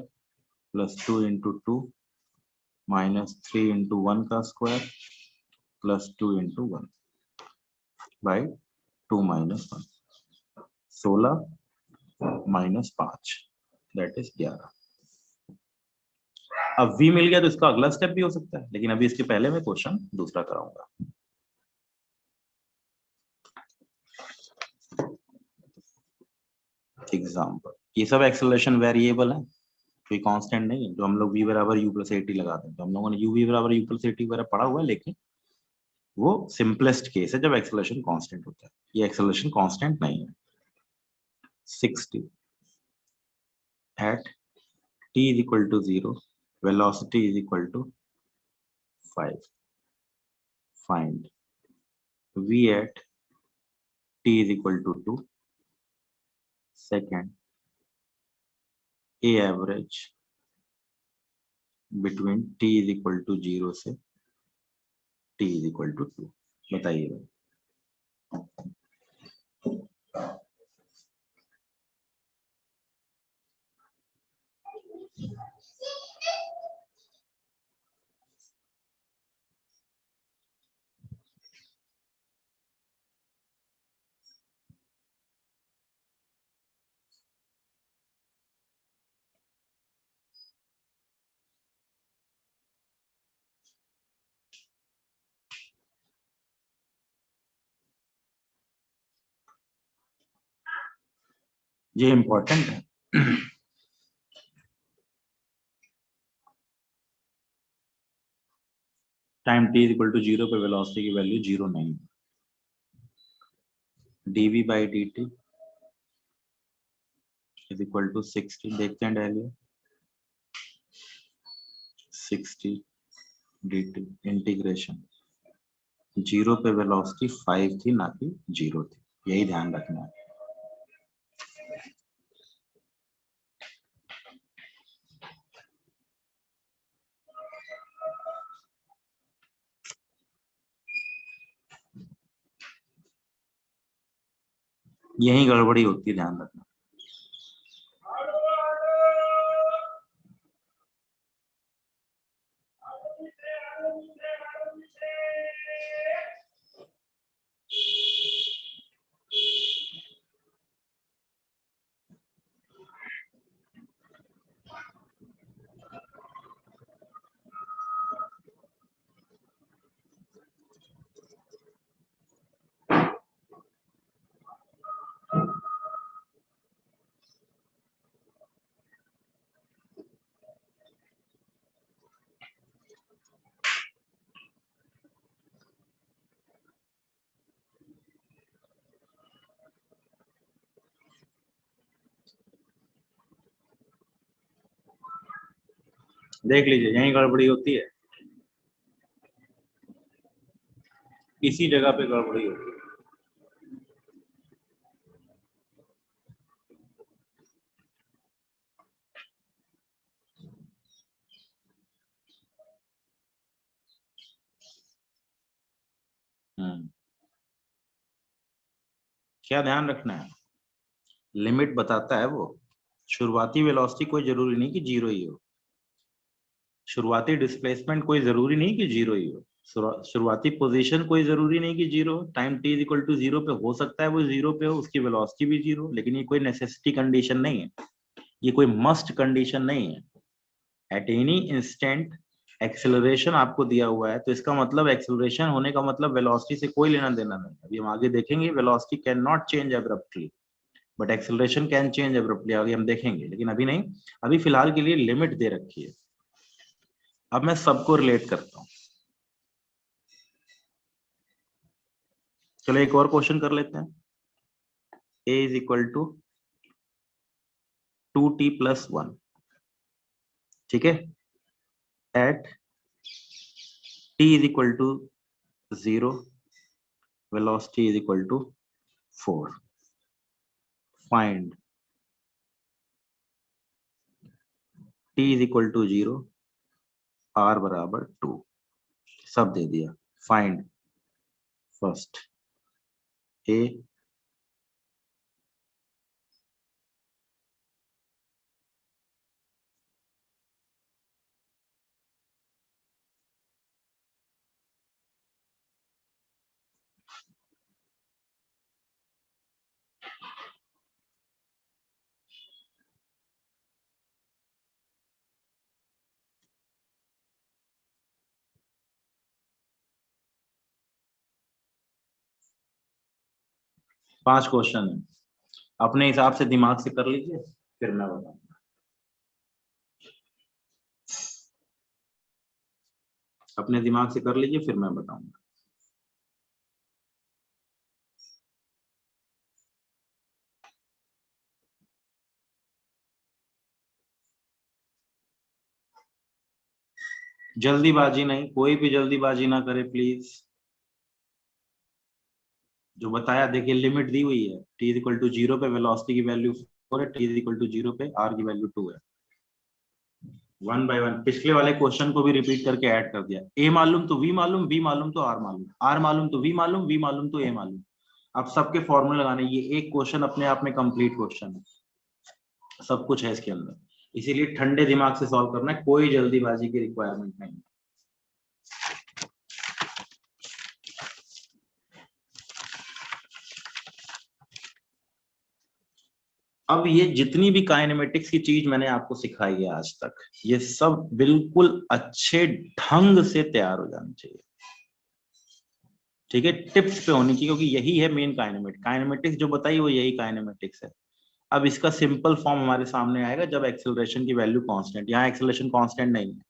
plus 2 into 2 minus 3 into 1 का square plus 2 into 1 by 2 minus 1, 16 minus 5 that is 11। अब v मिल गया तो इसका अगला स्टेप भी हो सकता है, लेकिन अभी इसके पहले मैं क्वेश्चन दूसरा कराऊंगा। एग्जाम्पल, ये सब एक्सेलरेशन वेरिएबल है, कोई कांस्टेंट नहीं है जो हम लोग v बराबर u प्लस एटी लगाते हैं, तो हम लोगों ने u v बराबर u प्लस एटी वगैरह पढ़ा हुआ है, लेकिन वो सिंपलेस्ट केस है जब एक्सेलरेशन कांस्टेंट होता है, ये एक्सेलरेशन कांस्टेंट नहीं है। 60 at t is equal to 0, velocity is equal to 5. Find v at t is equal to 2. Second, a average between t is equal to 0 से t is equal to 2. बताइए। ये important है। Time t is equal to 0 पे velocity की value 0 नहीं, dv by dt is equal to 60। देखते हैं direct, 60 dt integration 0 पे वेलोसिटी 5 थी ना कि 0 थी, यही ध्यान रखना है। यही गड़बड़ी होती है, ध्यान रखना। देख लीजिए, यही गड़बड़ी होती है, इसी जगह पे गड़बड़ी होती है। क्या ध्यान रखना है, लिमिट बताता है वो। शुरुआती वेलोसिटी कोई जरूरी नहीं कि 0 ही हो, शुरुआती डिस्प्लेसमेंट कोई जरूरी नहीं कि 0 ही हो, शुरुआती पोजीशन कोई जरूरी नहीं कि 0। Time t is equal to 0 पे हो सकता है वो 0 पे हो, उसकी वेलोसिटी भी 0, लेकिन ये कोई नेसेसिटी कंडीशन नहीं है, ये कोई मस्ट कंडीशन नहीं है। एट एनी इंस्टेंट एक्सेलरेशन आपको दिया हुआ है, तो इसका मतलब एक्सेलरेशन होने का मतलब वेलोसिटी से कोई लेना देना नहीं। अभी हम आगे देखेंगे, velocity can not change abruptly but acceleration can change abruptly, आगे हम देखेंगे, लेकिन अभी नहीं। अभी फिलहाल के लिए लिमिट दे रखी है। अब मैं सबको रिलेट करता हूँ। चलो एक और क्वेश्चन कर लेते हैं। a is equal to 2t+1, ठीक है, at t is equal to 0, velocity is equal to 4। Find t is equal to 0, r बराबर 2। सब दे दिया। फाइंड फर्स्ट a, 5 क्वेश्चन है, अपने हिसाब से दिमाग से कर लीजिए, फिर मैं बताऊंगा। अपने दिमाग से कर लीजिए, फिर मैं बताऊंगा। जल्दीबाजी नहीं, कोई भी जल्दीबाजी ना करे प्लीज। जो बताया देखिए, लिमिट दी हुई है, t इज इक्वल टू 0 पे वेलोसिटी की वैल्यू 4 है, t इज इक्वल टू 0 पे r की वैल्यू 2 है। वन बाय वन पिछले वाले क्वेश्चन को भी रिपीट करके ऐड कर दिया। a मालूम तो v मालूम, v मालूम तो r मालूम, r मालूम तो v मालूम, v मालूम तो a मालूम। अब सबके फॉर्मूले लगाने, ये एक क्वेश्चन अपने आप में कंप्लीट क्वेश्चन है, सब कुछ है इसके अंदर। इसीलिए ठंडे दिमाग से सॉल्व करना है, कोई जल्दीबाजी की रिक्वायरमेंट नहीं। अब ये जितनी भी काइनेमेटिक्स की चीज मैंने आपको सिखाई है आज तक, ये सब बिल्कुल अच्छे ढंग से तैयार हो जानी चाहिए। ठीक है, टिप्स पे होनी चाहिए, क्योंकि यही है मेन काइनेमेटिक्स जो बताई वो यही काइनेमेटिक्स है। अब इसका सिंपल फॉर्म हमारे सामने आएगा जब एक्सेलरेशन की वैल्यू कांस्टेंट, यहाँ एक्सेलरेशन कांस्टेंट नहीं है,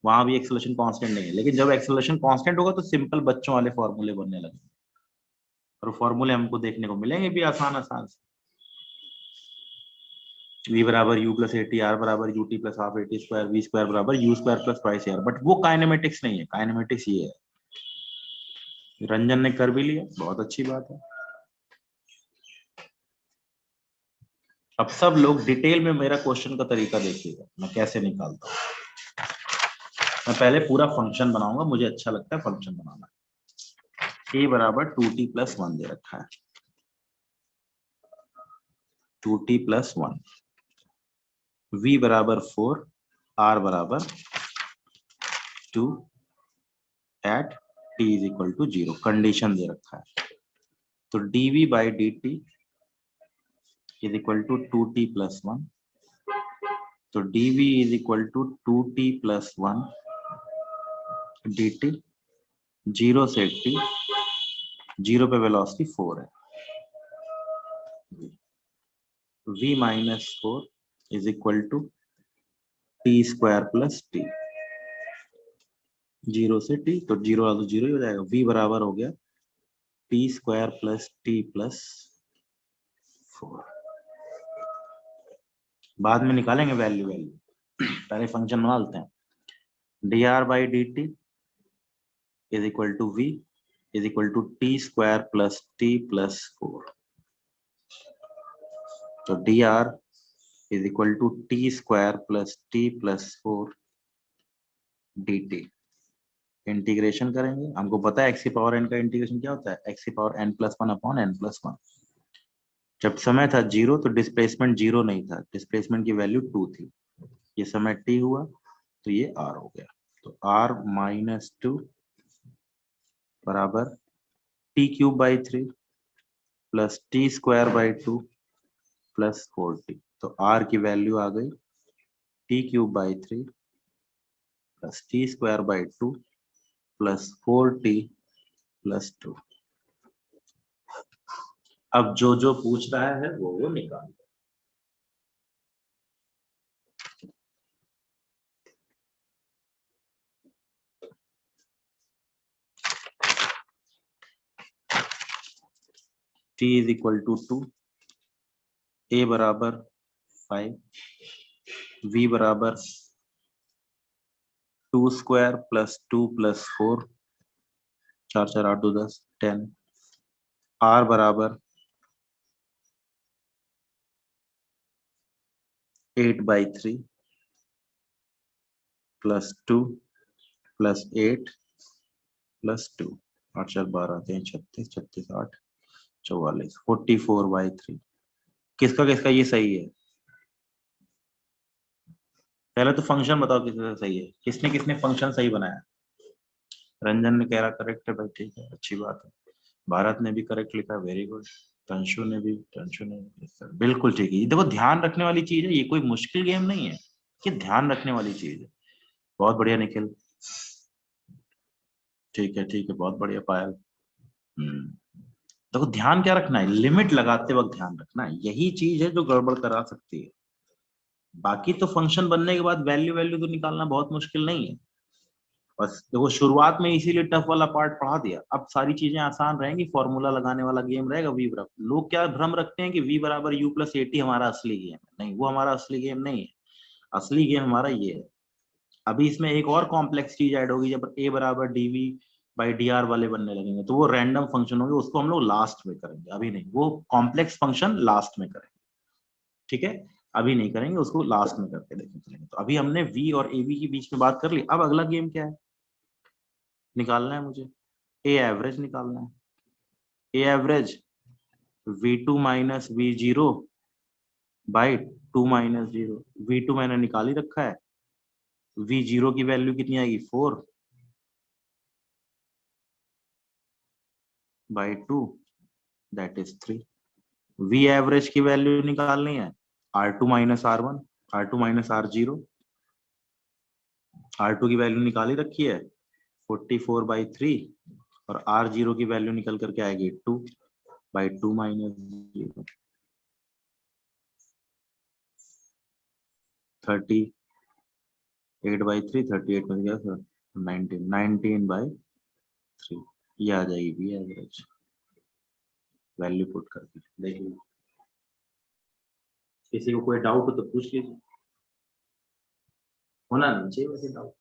वहां भी एक्सेलरेशन कांस्टेंट नहीं है, लेकिन जब एक्सेलरेशन कांस्टेंट होगा तो सिंपल बच्चों वाले फॉर्मूले बनने लगेंगे, और फॉर्मूले हमको देखने को मिलेंगे भी आसान आसान से। v बराबर u प्लस एटी, r बराबर ut plus half at square, v square बराबर u square plus twice r. But वो काइनेमेटिक्स नहीं है, काइनेमेटिक्स ये है। रंजन ने कर भी लिया, बहुत अच्छी बात है। अब सब लोग डिटेल में मेरा क्वेश्चन का तरीका देखिएगा, मैं कैसे निकालता हूँ। मैं पहले पूरा फंक्शन बनाऊंगा, मुझे अच्छा लगता है फंक्शन बनाना। a बराबर 2t प्लस 1 दे रखा है, 2t प्लस 1, v बराबर 4, r बराबर 2 at t is equal to 0, condition दे रखा है। तो dv by dt is equal to 2t plus 1, तो dv is equal to 2t plus 1 dt, 0 से t, 0 पे वेलोसिटी 4 है, v minus 4 is equal to t square plus t, 0 से t, तो 0 वाला तो 0 ही हो जाएगा। v बराबर हो गया T square plus t plus 4। बाद में निकालेंगे वैल्यू, पहले फंक्शन बना लेते हैं। dr by D t is equal to v is equal to t square plus t plus 4। तो dr is equal to t square plus t plus 4 dt। Integration करेंगे, हमको पता है एक्स की पावर n का इंटीग्रेशन क्या होता है, एक्स की power n plus 1 upon n plus 1। जब समय था 0 तो डिस्प्लेसमेंट 0 नहीं था, डिस्प्लेसमेंट की वैल्यू 2 थी। ये समय t हुआ तो ये r हो गया, तो r माइनस 2 बराबर T cube by 3 plus T square by 2 plus 4t। तो r की वैल्यू आ गई T cube by 3 plus T square by 2 plus 4t plus 2। अब जो जो पूछ रहा है वो निकाल। t is equal to 2, a बराबर 5, v बराबर 2 स्क्वायर प्लस 2 प्लस 4, 4 4 8 2 10 10, r बराबर 8 by 3 plus 2 plus 8 plus 2, 8 4 12 3 36 36 8 44, 44 by 3। किसका किसका ये सही है? पहले तो फंक्शन बताओ किसका सही है, किसने किसने फंक्शन सही बनाया। रंजन ने कह रहा करेक्ट है भाई, ठीक है, अच्छी बात है। भारत ने भी करेक्ट लिखा, वेरी गुड। तंशु ने भी, बिल्कुल ठीक है। ये देखो ध्यान रखने वाली चीज है, ये कोई मुश्किल गेम नहीं है, ये ध्यान रखने वाली चीज है। बहुत बढ़िया निखिल, ठीक है, बहुत बढ़िया पायल। देखो ध्यान क्या रखना है, लिमिट लगाते वक्त ध्यान रखना है, यही चीज है जो गड़बड़ करा सकती है। बाकी तो फंक्शन बनने के बाद वैल्यू वैल्यू तो निकालना बहुत मुश्किल नहीं है। बस देखो शुरुआत में इसीलिए टफ वाला पार्ट पढ़ा दिया, अब सारी चीजें आसान रहेंगी, फॉर्मूला लगाने वाला गेम रहेगा वी बराबर। लोग क्या भ्रम रखते हैं कि वी बराबर यू प्लस एटी हमारा असली गेम है, नहीं वो हमारा असली गेम नहीं है, असली गेम हमारा ये है। अभी इसमें एक और कॉम्प्लेक्स चीज ऐड होगी, जब ए बराबर डीवी बाई डी आर वाले बनने लगेंगे तो वो रैंडम फंक्शन होंगे, उसको हम लोग लास्ट में करेंगे, अभी नहीं, वो कॉम्प्लेक्स फंक्शन लास्ट में करेंगे, ठीक है, अभी नहीं करेंगे, उसको लास्ट में करके देखेंगे चलेंगे। तो अभी हमने वी और ए बी के बीच में बात कर ली, अब अगला गेम क्या है, निकालना है मुझे, ए एवरेज निकालना है। A average V2 minus we zero by two minus zero, V2 मैंने निकाल ही रखा है, वी जीरो की वैल्यू कितनी आएगी 4 by two that is 3। V average की वैल्यू निकालनी है R2 minus R1, R2 minus R0, R2 की वैल्यू निकाल ही रखी है 44/3 और R0 की वैल्यू निकल करके आएगी 2/2 माइनस 0, 38/3, 38 में गया सर 19/3, ये आ जाएगी वी एवरेज, वैल्यू पुट करके देखिए। किसी को कोई डाउट हो तो पूछ लीजिए, होना नहीं चाहिए वैसे डाउट।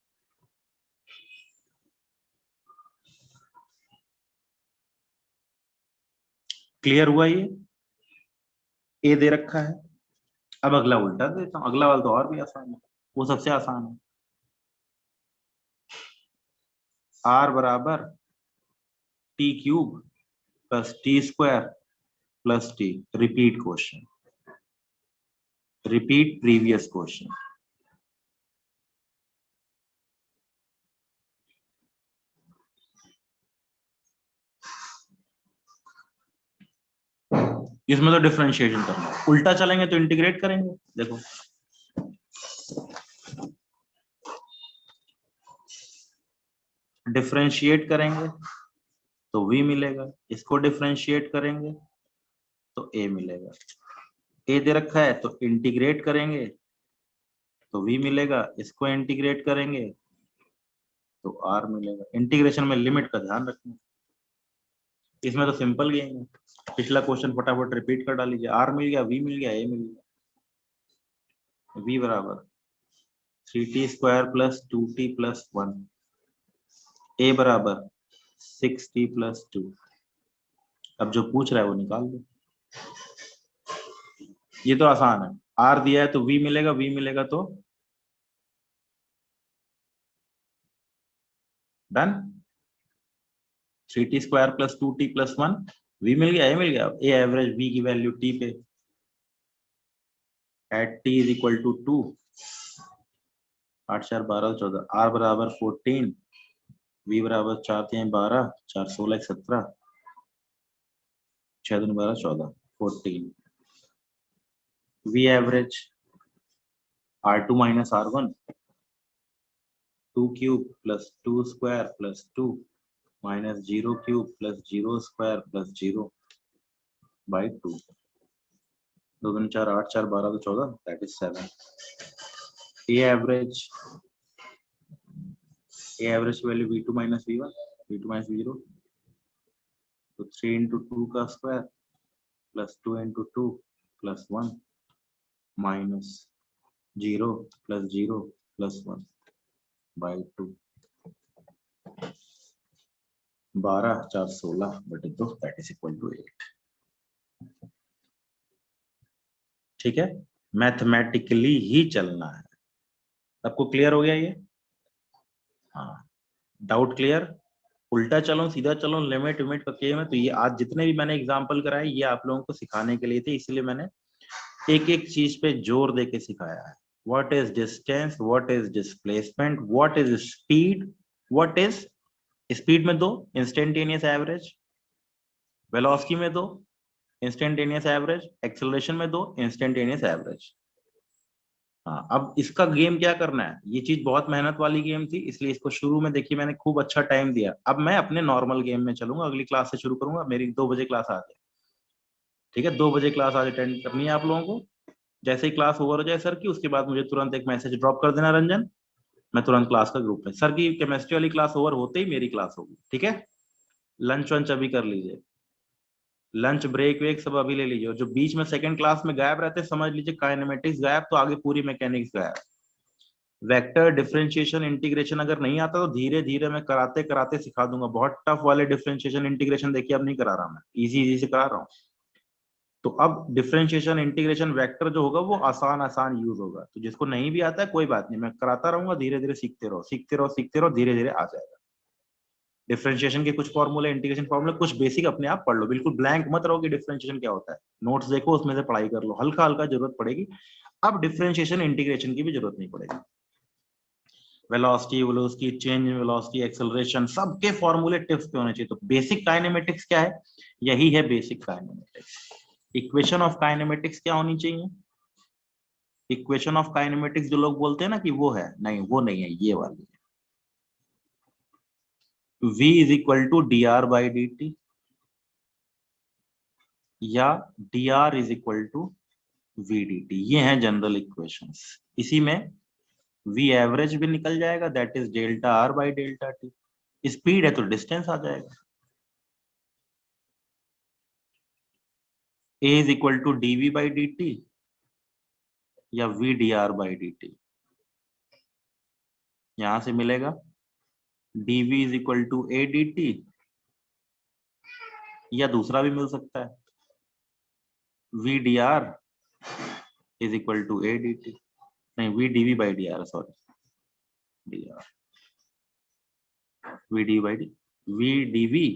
क्लियर हुआ ये, ए दे रखा है, अब अगला उल्टा देता हूँ, अगला वाला तो और भी आसान है, वो सबसे आसान है। आर बराबर T cube plus T square plus T, repeat question, repeat previous question. इसमें तो डिफरेंशिएशन करना है, उल्टा चलेंगे तो इंटीग्रेट करेंगे, देखो डिफरेंशिएट करेंगे तो v मिलेगा, इसको डिफरेंशिएट करेंगे तो a मिलेगा, a दे रखा है तो इंटीग्रेट करेंगे तो v मिलेगा, इसको इंटीग्रेट करेंगे तो r मिलेगा। इंटीग्रेशन में लिमिट का ध्यान रखना, इसमें तो सिंपल गेम है, पिछला क्वेश्चन फटाफट रिपीट कर डालीजिए, r मिल गया, v मिल गया, a मिल गया। v बराबर 3t square plus 2t plus 1, a बराबर 6t प्लस 2। अब जो पूछ रहा है वो निकाल दो, ये तो आसान है, r दिया है तो v मिलेगा, v मिलेगा तो done, 3t square plus 2t plus 1, v मिल गया, a मिल गया, a एवरेज v की वैल्यू t पे at t is equal to 2, 8 4 12 14, r बराबर 14, v बराबर 4 3 12, 4 16 17, 6 2 12 14, 14, v average r2 minus r1, 2 cube plus 2 square plus 2 minus 0 cube plus 0 square plus 0 by 2, 2 2 4 8 4 12 14, that is 7। A average value v2 minus v1, v2 minus v0, तो 3 into 2 का square plus 2 into 2 plus 1 minus 0 plus 0 plus 1 by 2, 12 4 16 बटे 2 that is equal to 8। ठीक है, mathematically ही चलना है। सबको clear हो गया ये? हाँ, डाउट क्लियर? उल्टा चलो सीधा चलो, लिमिट विमिट का गेम है, तो ये आज जितने भी मैंने एग्जांपल कराए ये आप लोगों को सिखाने के लिए थे, इसलिए मैंने एक एक चीज पे जोर दे के सिखाया है। What is distance, what is displacement, what is speed, what is speed में दो इंस्टेंटेनियस एवरेज, वेलोसिटी में दो इंस्टेंटेनियस एवरेज, एक्सेलरेशन में दो इंस्टेंटेनियस एवरेज। हाँ, अब इसका गेम क्या करना है, ये चीज बहुत मेहनत वाली गेम थी, इसलिए इसको शुरू में देखिए मैंने खूब अच्छा टाइम दिया। अब मैं अपने नॉर्मल गेम में चलूंगा, अगली क्लास से शुरू करूंगा, मेरी 2 बजे क्लास आ जाए, ठीक है, 2 बजे क्लास आज अटेंड करनी है आप लोगों को। जैसे ही क्लास ओवर हो जाए सर की, उसके बाद मुझे तुरंत एक मैसेज ड्रॉप कर देना रंजन, मैं तुरंत क्लास का ग्रुप में, सर की केमिस्ट्री वाली क्लास ओवर होते ही मेरी क्लास होगी, ठीक है। लंच वंच अभी कर लीजिए, लंच ब्रेक वेक सब अभी ले लीजिए, और जो बीच में सेकंड क्लास में गायब रहते समझ लीजिए काइनेमेटिक्स गायब, तो आगे पूरी मैकेनिक्स गायब। वेक्टर डिफरेंशिएशन इंटीग्रेशन अगर नहीं आता तो धीरे धीरे मैं कराते कराते सिखा दूंगा। बहुत टफ वाले डिफरेंशिएशन इंटीग्रेशन देखिए अब नहीं करा रहा मैं, इजी इजी से करा रहा हूँ। तो अब डिफरेंशिएशन इंटीग्रेशन वेक्टर जो होगा वो आसान आसान यूज होगा, तो जिसको नहीं भी आता है कोई बात नहीं, मैं कराता रहूंगा, धीरे धीरे सीखते रहो सीखते रहो सीखते रहो, धीरे धीरे आ जाएगा। डिफरेंशिएशन के कुछ फॉर्मूले, इंटीग्रेशन फॉर्मूले कुछ बेसिक अपने आप पढ़ लो, बिल्कुल ब्लैंक मत रहो कि डिफरेंशिएशन क्या होता है, नोट्स देखो उसमें से पढ़ाई कर लो, हल्का हल्का जरूरत पड़ेगी। अब डिफरेंशिएशन इंटीग्रेशन की भी जरूरत नहीं पड़ेगी। Velocity, velocity change, velocity acceleration, सबके फॉर्मूले टिप्स पे होने चाहिए। तो बेसिक काइनेमेटिक्स क्या है, यही है basic kinematics. Equation of kinematics क्या होनी चाहिए, इक्वेशन ऑफ काइनेमेटिक्स जो लोग बोलते हैं ना कि वो है, नहीं वो नहीं है, ये वाली v is equal to d r by D T, या dr is equal to v d t, ये हैं जनरल इक्वेशंस। इसी में v एवरेज भी निकल जाएगा, that is delta R by delta T. Speed है तो डिस्टेंस आ जाएगा, a is equal to dv by D T, या v dr by D T. यहां से मिलेगा dv is equal to a D T, या दूसरा भी मिल सकता है v dr is equal to a D T, नहीं v dv by dr, sorry dr, v dv by D, v dv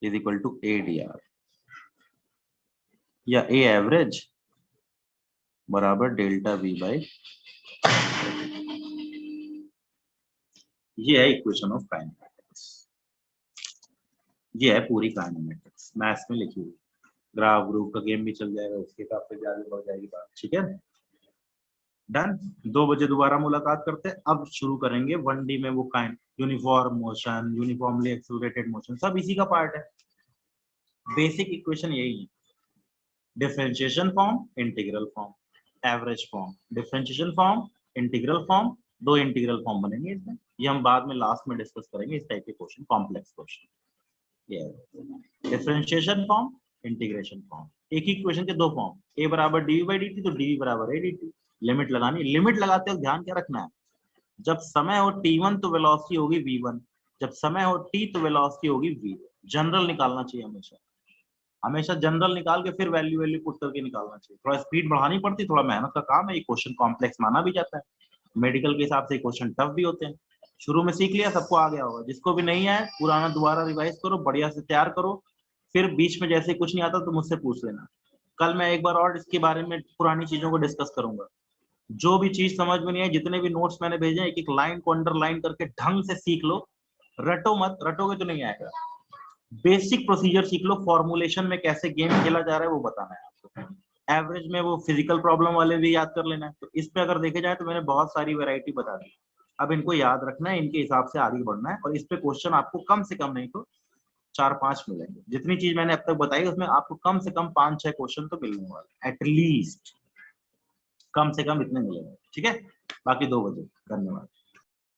is equal to a dr, या a average बराबर delta v by, ये है इक्वेशन ऑफ काइनेमेटिक्स, ये है पूरी kinematics maths में लिखी हुई। ग्राफ ग्रुप का गेम भी चल जाएगा, उसके हिसाब से भी आगे बढ़ जाएगी बात, ठीक है। डन, 2 बजे दोबारा मुलाकात करते हैं। अब शुरू करेंगे 1D में वो kind, uniform motion, uniformly accelerated motion, सब इसी का पार्ट है। बेसिक इक्वेशन यही है, differentiation form, integral form, average form, differentiation form, integral form, 2 integral form बनेंगे इसमें, ये हम बाद में लास्ट में डिस्कस करेंगे इस टाइप के क्वेश्चन, कॉम्प्लेक्स क्वेश्चन। ये डिफरेंशिएशन फॉर्म, इंटीग्रेशन फॉर्म, एक ही इक्वेशन के 2 फॉर्म, a बराबर dv बाई dt, तो dv बराबर a dt। लिमिट लगानी, लिमिट लगाते वक्त ध्यान क्या रखना है, जब समय हो t1 तो वेलोसिटी होगी v1, जब समय हो t तो वेलोसिटी होगी v। जनरल निकालना चाहिए हमेशा, हमेशा जनरल निकाल के फिर वैल्यू वैल्यू पुट करके निकालना चाहिए। थोड़ा स्पीड बढ़ानी पड़ती, थोड़ा मेहनत का काम है, ये क्वेश्चन कॉम्प्लेक्स माना भी जाता है, मेडिकल के हिसाब से क्वेश्चन टफ भी होते हैं। शुरू में सीख लिया सबको आ गया होगा, जिसको भी नहीं आए पुराना दोबारा रिवाइज करो, बढ़िया से तैयार करो, फिर बीच में जैसे कुछ नहीं आता तो मुझसे पूछ लेना। कल मैं एक बार और इसके बारे में पुरानी चीजों को डिस्कस करूंगा, जो भी चीज समझ में नहीं है, जितने भी नोट्स मैंने भेजे एक एक लाइन को अंडरलाइन करके ढंग से सीख लो, रटो मत, रटोगे तो नहीं आएगा। बेसिक प्रोसीजर सीख लो, फॉर्मुलेशन में कैसे गेम खेला जा रहा है वो बताना है आपको। एवरेज में वो फिजिकल प्रॉब्लम वाले भी याद कर लेना है। तो इस पे अगर देखे जाए तो मैंने बहुत सारी वैरायटी बता दी, अब इनको याद रखना है, इनके हिसाब से आगे बढ़ना है, और इस पे क्वेश्चन आपको कम से कम नहीं तो 4-5 मिलेंगे। जितनी चीज मैंने अब तक बताई उसमें आपको कम से कम 5-6 क्वेश्चन तो मिलने वाले, एटलीस्ट कम से कम इतने मिलेंगे, ठीक है। बाकी 2 बजे, धन्यवाद।